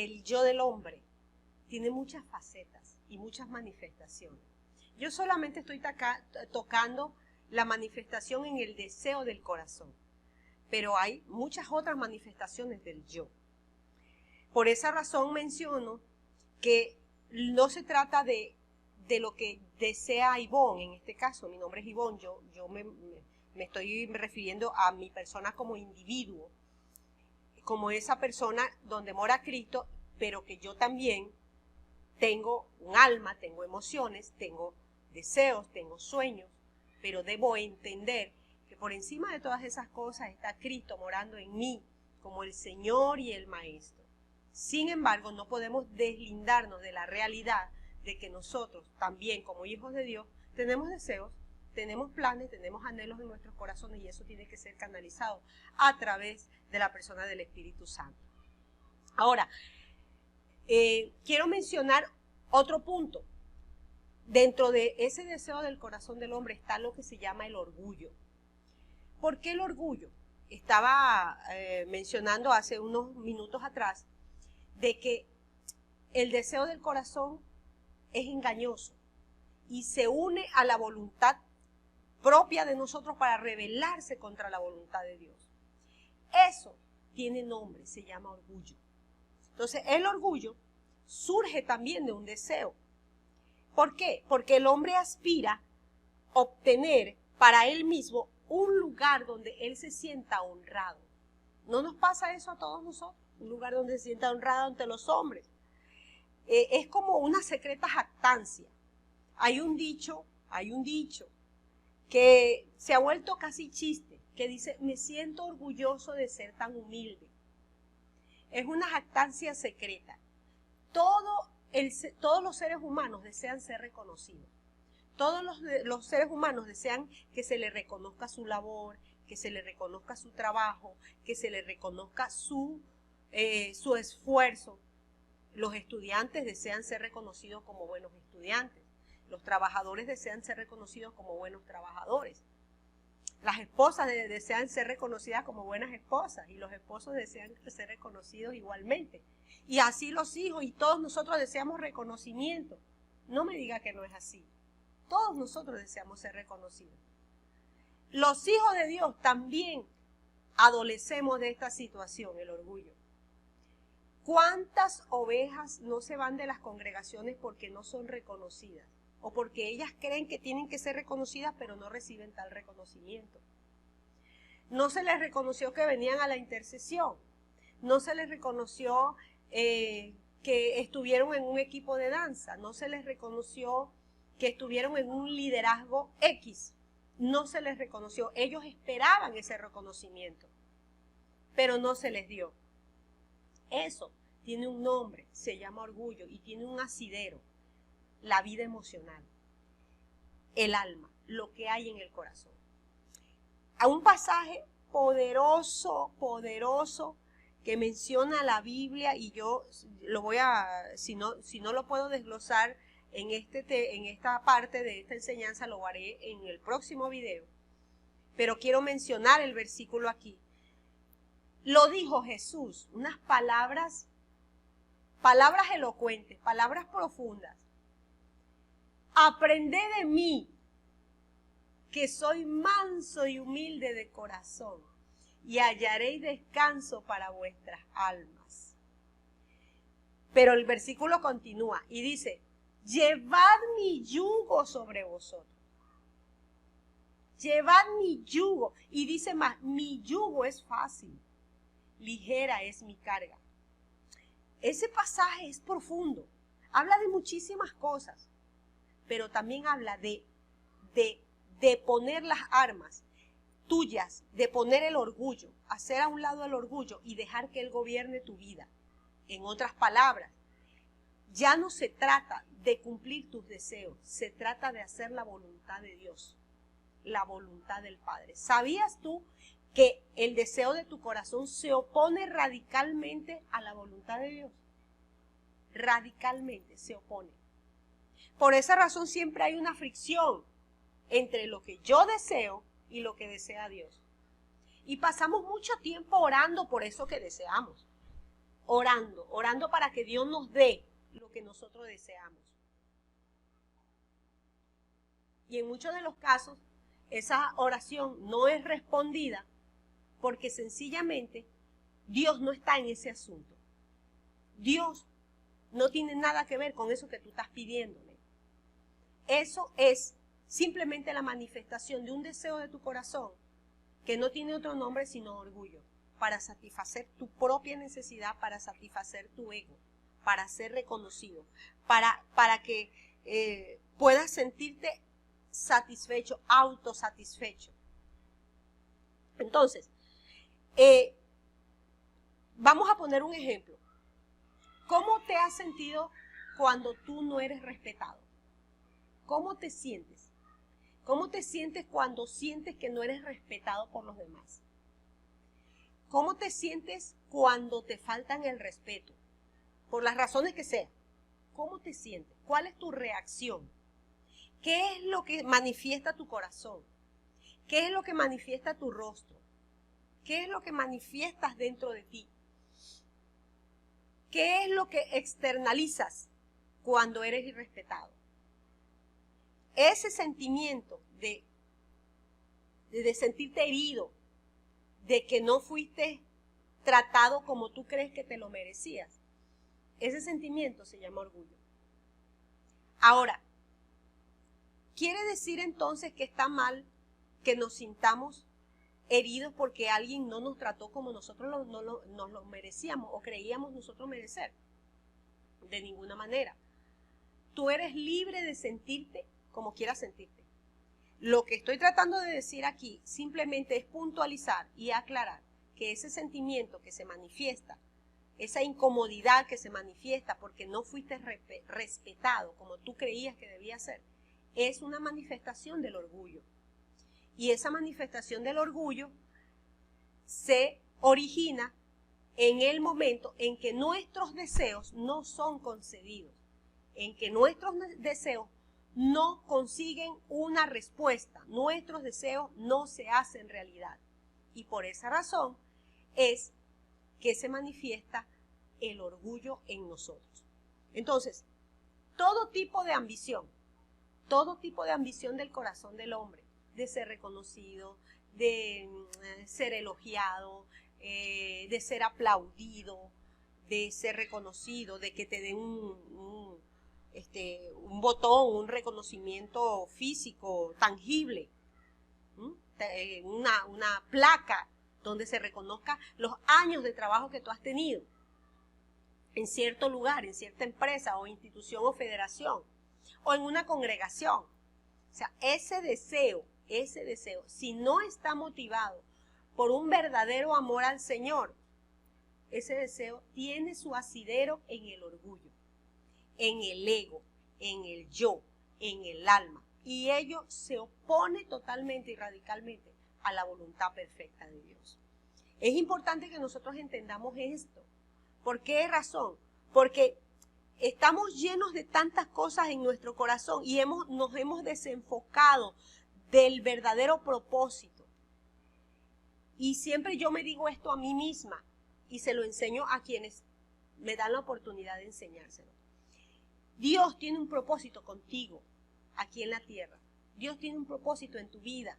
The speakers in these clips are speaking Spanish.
el yo del hombre tiene muchas facetas y muchas manifestaciones. Yo solamente estoy tocando la manifestación en el deseo del corazón, pero hay muchas otras manifestaciones del yo. Por esa razón menciono que no se trata de lo que desea Ivonne. En este caso, mi nombre es Ivonne, yo me estoy refiriendo a mi persona como individuo, como esa persona donde mora Cristo, pero que yo también tengo un alma, tengo emociones, tengo deseos, tengo sueños, pero debo entender que por encima de todas esas cosas está Cristo morando en mí como el Señor y el Maestro. Sin embargo, no podemos deslindarnos de la realidad de que nosotros también como hijos de Dios tenemos deseos, tenemos planes, tenemos anhelos en nuestros corazones, y eso tiene que ser canalizado a través de la persona del Espíritu Santo. Ahora, quiero mencionar otro punto. Dentro de ese deseo del corazón del hombre está lo que se llama el orgullo. ¿Por qué el orgullo? Estaba mencionando hace unos minutos atrás de que el deseo del corazón es engañoso y se une a la voluntad propia de nosotros para rebelarse contra la voluntad de Dios. Eso tiene nombre, se llama orgullo. Entonces, el orgullo surge también de un deseo. ¿Por qué? Porque el hombre aspira a obtener para él mismo un lugar donde él se sienta honrado. ¿No nos pasa eso a todos nosotros? Un lugar donde se sienta honrado ante los hombres. Es como una secreta jactancia. Hay un dicho que se ha vuelto casi chiste, que dice: me siento orgulloso de ser tan humilde. Es una jactancia secreta. Todos los seres humanos desean ser reconocidos. Todos los seres humanos desean que se les reconozca su labor, que se les reconozca su trabajo, que se les reconozca su esfuerzo. Los estudiantes desean ser reconocidos como buenos estudiantes. Los trabajadores desean ser reconocidos como buenos trabajadores. Las esposas desean ser reconocidas como buenas esposas, y los esposos desean ser reconocidos igualmente. Y así los hijos, y todos nosotros deseamos reconocimiento. No me diga que no es así. Todos nosotros deseamos ser reconocidos. Los hijos de Dios también adolecemos de esta situación, el orgullo. ¿Cuántas ovejas no se van de las congregaciones porque no son reconocidas? O porque ellas creen que tienen que ser reconocidas, pero no reciben tal reconocimiento. No se les reconoció que venían a la intercesión. No se les reconoció que estuvieron en un equipo de danza. No se les reconoció que estuvieron en un liderazgo X. No se les reconoció. Ellos esperaban ese reconocimiento, pero no se les dio. Eso tiene un nombre, se llama orgullo, y tiene un asidero: la vida emocional, el alma, lo que hay en el corazón. A un pasaje poderoso que menciona la Biblia, y yo lo voy a, si no lo puedo desglosar en esta parte de esta enseñanza, lo haré en el próximo video, pero quiero mencionar el versículo aquí. Lo dijo Jesús, unas palabras elocuentes, palabras profundas. Aprended de mí, que soy manso y humilde de corazón, y hallaréis descanso para vuestras almas. Pero el versículo continúa y dice: llevad mi yugo sobre vosotros. Llevad mi yugo. Y dice más: mi yugo es fácil, ligera es mi carga. Ese pasaje es profundo. Habla de muchísimas cosas, pero también habla de poner las armas tuyas, de poner el orgullo, hacer a un lado el orgullo y dejar que él gobierne tu vida. En otras palabras, ya no se trata de cumplir tus deseos, se trata de hacer la voluntad de Dios, la voluntad del Padre. ¿Sabías tú que el deseo de tu corazón se opone radicalmente a la voluntad de Dios? Radicalmente se opone. Por esa razón siempre hay una fricción entre lo que yo deseo y lo que desea Dios. Y pasamos mucho tiempo orando por eso que deseamos. orando para que Dios nos dé lo que nosotros deseamos. Y en muchos de los casos, esa oración no es respondida porque sencillamente Dios no está en ese asunto. Dios no tiene nada que ver con eso que tú estás pidiéndole. Eso es simplemente la manifestación de un deseo de tu corazón que no tiene otro nombre sino orgullo, para satisfacer tu propia necesidad, para satisfacer tu ego, para ser reconocido, para que puedas sentirte satisfecho, autosatisfecho. Entonces, vamos a poner un ejemplo. ¿Cómo te has sentido cuando tú no eres respetado? ¿Cómo te sientes? ¿Cómo te sientes cuando sientes que no eres respetado por los demás? ¿Cómo te sientes cuando te faltan el respeto? Por las razones que sean. ¿Cómo te sientes? ¿Cuál es tu reacción? ¿Qué es lo que manifiesta tu corazón? ¿Qué es lo que manifiesta tu rostro? ¿Qué es lo que manifiestas dentro de ti? ¿Qué es lo que externalizas cuando eres irrespetado? Ese sentimiento de sentirte herido, de que no fuiste tratado como tú crees que te lo merecías, ese sentimiento se llama orgullo. Ahora, ¿quiere decir entonces que está mal que nos sintamos heridos porque alguien no nos trató como nosotros nos lo merecíamos o creíamos nosotros merecer? De ninguna manera. Tú eres libre de sentirte como quieras sentirte. Lo que estoy tratando de decir aquí simplemente es puntualizar y aclarar que ese sentimiento que se manifiesta, esa incomodidad que se manifiesta porque no fuiste respetado como tú creías que debía ser, es una manifestación del orgullo. Y esa manifestación del orgullo se origina en el momento en que nuestros deseos no son concedidos, en que nuestros deseos no consiguen una respuesta, nuestros deseos no se hacen realidad. Y por esa razón es que se manifiesta el orgullo en nosotros. Entonces, todo tipo de ambición del corazón del hombre, de ser reconocido, de ser elogiado, de ser aplaudido, de ser reconocido, de que te den un botón, un reconocimiento físico tangible, una placa donde se reconozca los años de trabajo que tú has tenido en cierto lugar, en cierta empresa o institución o federación, o en una congregación. O sea, ese deseo, si no está motivado por un verdadero amor al Señor, ese deseo tiene su asidero en el orgullo, en el ego, en el yo, en el alma. Y ello se opone totalmente y radicalmente a la voluntad perfecta de Dios. Es importante que nosotros entendamos esto. ¿Por qué razón? Porque estamos llenos de tantas cosas en nuestro corazón y nos hemos desenfocado del verdadero propósito. Y siempre yo me digo esto a mí misma y se lo enseño a quienes me dan la oportunidad de enseñárselo. Dios tiene un propósito contigo aquí en la tierra. Dios tiene un propósito en tu vida.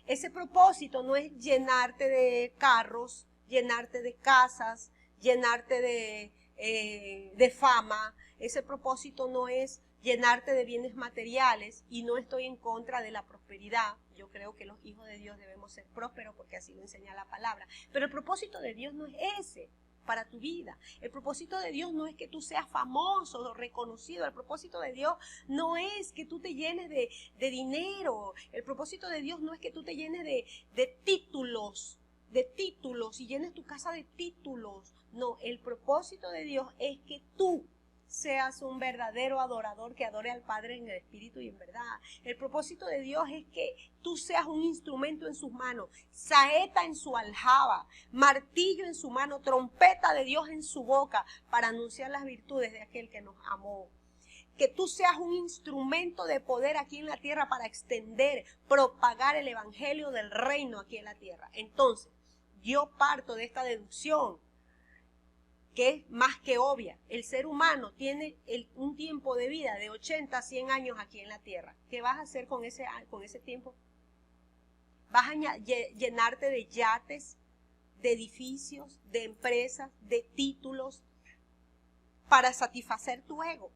Ese propósito no es llenarte de carros, llenarte de casas, llenarte de fama. Ese propósito no es llenarte de bienes materiales, y no estoy en contra de la prosperidad. Yo creo que los hijos de Dios debemos ser prósperos porque así lo enseña la palabra. Pero el propósito de Dios no es ese para tu vida. El propósito de Dios no es que tú seas famoso o reconocido. El propósito de Dios no es que tú te llenes de dinero. El propósito de Dios no es que tú te llenes de títulos y llenes tu casa de títulos. No, el propósito de Dios es que tú seas un verdadero adorador que adore al Padre en el Espíritu y en verdad. El propósito de Dios es que tú seas un instrumento en sus manos, saeta en su aljaba, martillo en su mano, trompeta de Dios en su boca, para anunciar las virtudes de aquel que nos amó. Que tú seas un instrumento de poder aquí en la tierra para extender, propagar el evangelio del reino aquí en la tierra. Entonces, yo parto de esta deducción que es más que obvia. El ser humano tiene un tiempo de vida de 80 a 100 años aquí en la Tierra. ¿Qué vas a hacer con ese tiempo? ¿Vas a llenarte de yates, de edificios, de empresas, de títulos para satisfacer tu ego?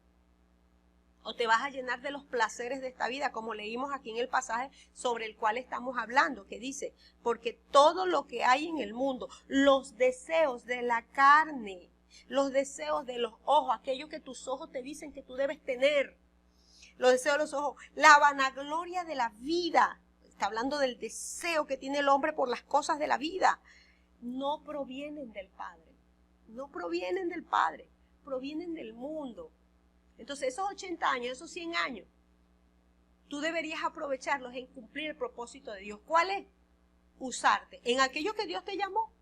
¿O te vas a llenar de los placeres de esta vida, como leímos aquí en el pasaje sobre el cual estamos hablando, que dice, porque todo lo que hay en el mundo, los deseos de la carne, los deseos de los ojos, aquello que tus ojos te dicen que tú debes tener, los deseos de los ojos, la vanagloria de la vida, está hablando del deseo que tiene el hombre por las cosas de la vida, no provienen del Padre, no provienen del Padre, provienen del mundo. Entonces esos 80 años, esos 100 años, tú deberías aprovecharlos en cumplir el propósito de Dios. ¿Cuál es? Usarte en aquello que Dios te llamó.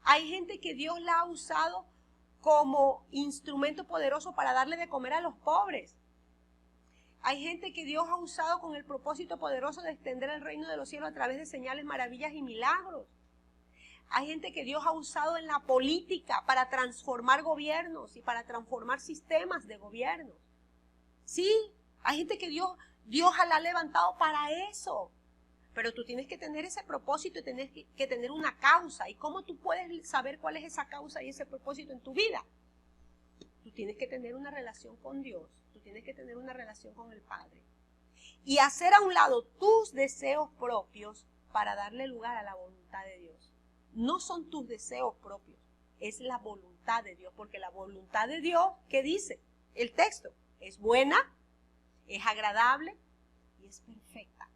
Hay gente que Dios la ha usado como instrumento poderoso para darle de comer a los pobres. Hay gente que Dios ha usado con el propósito poderoso de extender el reino de los cielos a través de señales, maravillas y milagros. Hay gente que Dios ha usado en la política para transformar gobiernos y para transformar sistemas de gobierno. Sí, hay gente que Dios la ha levantado para eso. Pero tú tienes que tener ese propósito y tienes que tener una causa. ¿Y cómo tú puedes saber cuál es esa causa y ese propósito en tu vida? Tú tienes que tener una relación con Dios. Tú tienes que tener una relación con el Padre. Y hacer a un lado tus deseos propios para darle lugar a la voluntad de Dios. No son tus deseos propios, es la voluntad de Dios, porque la voluntad de Dios, ¿qué dice el texto? Es buena, es agradable y es perfecta.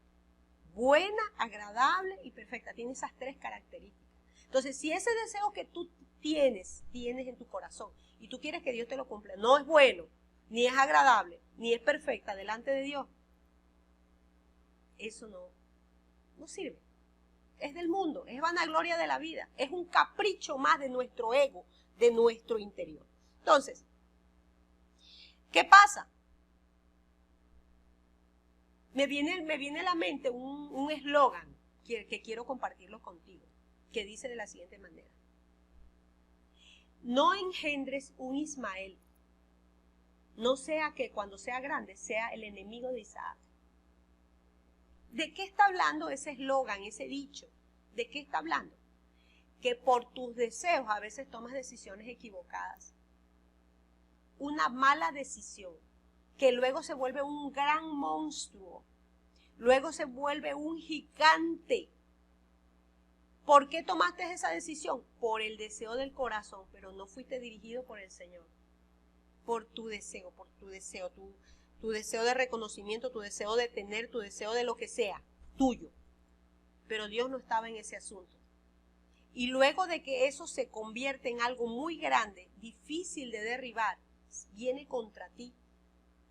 Buena, agradable y perfecta, tiene esas tres características. Entonces, si ese deseo que tú tienes en tu corazón y tú quieres que Dios te lo cumpla, no es bueno, ni es agradable, ni es perfecta delante de Dios, eso no sirve. Es del mundo, es vanagloria de la vida, es un capricho más de nuestro ego, de nuestro interior. Entonces, ¿qué pasa? Me viene a la mente un eslogan que quiero compartirlo contigo, que dice de la siguiente manera: no engendres un Ismael, no sea que cuando sea grande sea el enemigo de Isaac. ¿De qué está hablando ese eslogan, ese dicho? ¿De qué está hablando? Que por tus deseos a veces tomas decisiones equivocadas. Una mala decisión, que luego se vuelve un gran monstruo, luego se vuelve un gigante. ¿Por qué tomaste esa decisión? Por el deseo del corazón, pero no fuiste dirigido por el Señor. Por tu deseo, tu deseo de reconocimiento, tu deseo de tener, tu deseo de lo que sea, tuyo. Pero Dios no estaba en ese asunto. Y luego de que eso se convierte en algo muy grande, difícil de derribar, viene contra ti.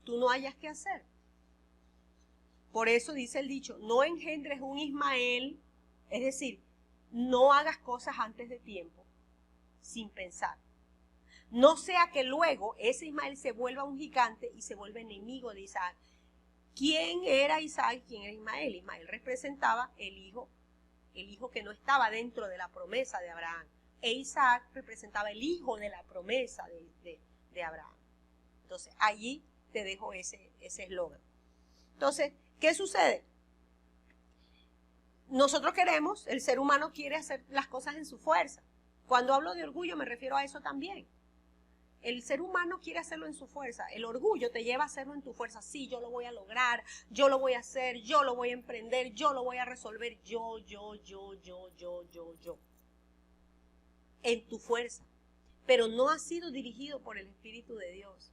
Tú no hayas que hacer. Por eso dice el dicho, no engendres un Ismael, es decir, no hagas cosas antes de tiempo, sin pensar. No sea que luego ese Ismael se vuelva un gigante y se vuelva enemigo de Isaac. ¿Quién era Isaac y quién era Ismael? Ismael representaba el hijo que no estaba dentro de la promesa de Abraham. E Isaac representaba el hijo de la promesa de Abraham. Entonces, allí te dejo ese eslogan. Entonces, ¿qué sucede? Nosotros queremos, el ser humano quiere hacer las cosas en su fuerza. Cuando hablo de orgullo me refiero a eso también. El ser humano quiere hacerlo en su fuerza. El orgullo te lleva a hacerlo en tu fuerza. Sí, yo lo voy a lograr, yo lo voy a hacer, yo lo voy a emprender, yo lo voy a resolver. Yo. En tu fuerza. Pero no ha sido dirigido por el Espíritu de Dios.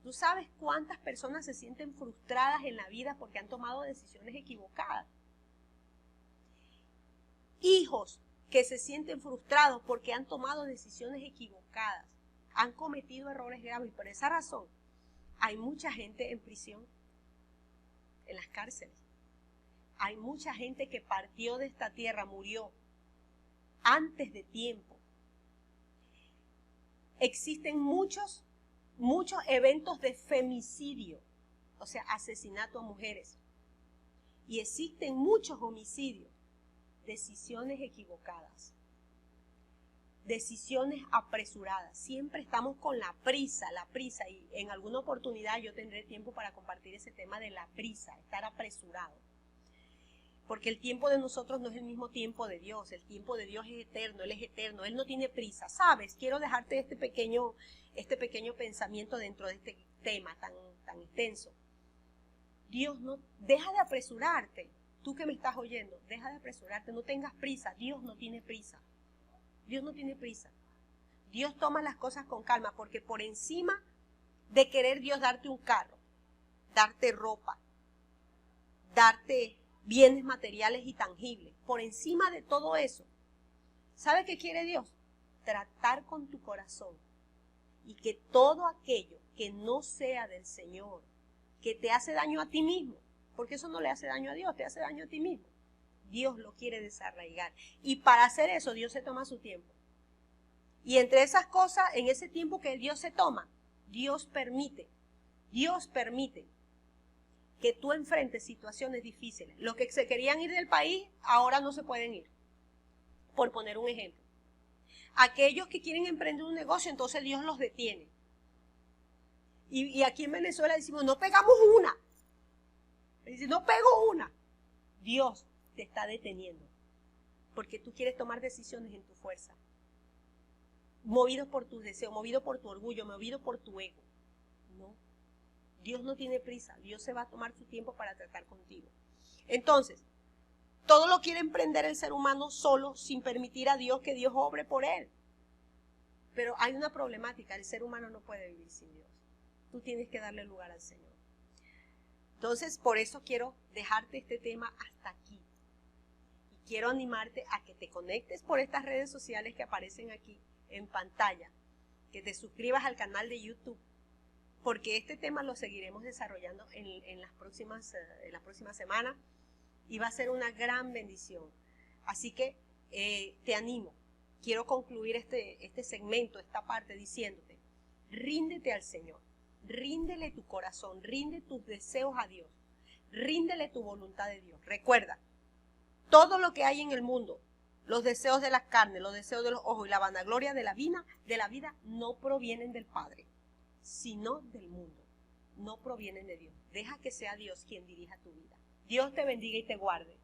¿Tú sabes cuántas personas se sienten frustradas en la vida porque han tomado decisiones equivocadas? Hijos que se sienten frustrados porque han tomado decisiones equivocadas. Han cometido errores graves y por esa razón hay mucha gente en prisión, en las cárceles. Hay mucha gente que partió de esta tierra, murió antes de tiempo. Existen muchos eventos de femicidio, o sea, asesinato a mujeres. Y existen muchos homicidios, decisiones equivocadas. decisiones apresuradas. Siempre estamos con la prisa, y en alguna oportunidad yo tendré tiempo para compartir ese tema de la prisa, estar apresurado. Porque el tiempo de nosotros no es el mismo tiempo de Dios. El tiempo de Dios es eterno, Él es eterno, Él no tiene prisa. ¿Sabes? Quiero dejarte este pequeño pensamiento dentro de este tema tan extenso. Dios no, deja de apresurarte. Tú que me estás oyendo, deja de apresurarte, no tengas prisa. Dios no tiene prisa. Dios no tiene prisa. Dios toma las cosas con calma, porque por encima de querer Dios darte un carro, darte ropa, darte bienes materiales y tangibles, por encima de todo eso, ¿sabe qué quiere Dios? Tratar con tu corazón, y que todo aquello que no sea del Señor, que te hace daño a ti mismo, porque eso no le hace daño a Dios, te hace daño a ti mismo, Dios lo quiere desarraigar. Y para hacer eso Dios se toma su tiempo. Y entre esas cosas, en ese tiempo que Dios se toma, Dios permite que tú enfrentes situaciones difíciles. Los que se querían ir del país, ahora no se pueden ir, por poner un ejemplo. Aquellos que quieren emprender un negocio, entonces Dios los detiene. Y aquí en Venezuela decimos, no pegamos una. Dice, no pego una. Dios te está deteniendo, porque tú quieres tomar decisiones en tu fuerza, movido por tus deseos, movido por tu orgullo, movido por tu ego. No. Dios no tiene prisa, Dios se va a tomar su tiempo para tratar contigo. Entonces, todo lo quiere emprender el ser humano solo, sin permitir a Dios que Dios obre por él. Pero hay una problemática, el ser humano no puede vivir sin Dios. Tú tienes que darle lugar al Señor. Entonces, por eso quiero dejarte este tema hasta aquí. Y quiero animarte a que te conectes por estas redes sociales que aparecen aquí en pantalla, que te suscribas al canal de YouTube, porque este tema lo seguiremos desarrollando en las próximas semanas y va a ser una gran bendición. Así que te animo. Quiero concluir este segmento, esta parte, diciéndote, ríndete al Señor, ríndele tu corazón, rinde tus deseos a Dios, ríndele tu voluntad a Dios. Recuerda, todo lo que hay en el mundo, los deseos de la carne, los deseos de los ojos y la vanagloria de la vida no provienen del Padre, sino del mundo. No provienen de Dios. Deja que sea Dios quien dirija tu vida. Dios te bendiga y te guarde.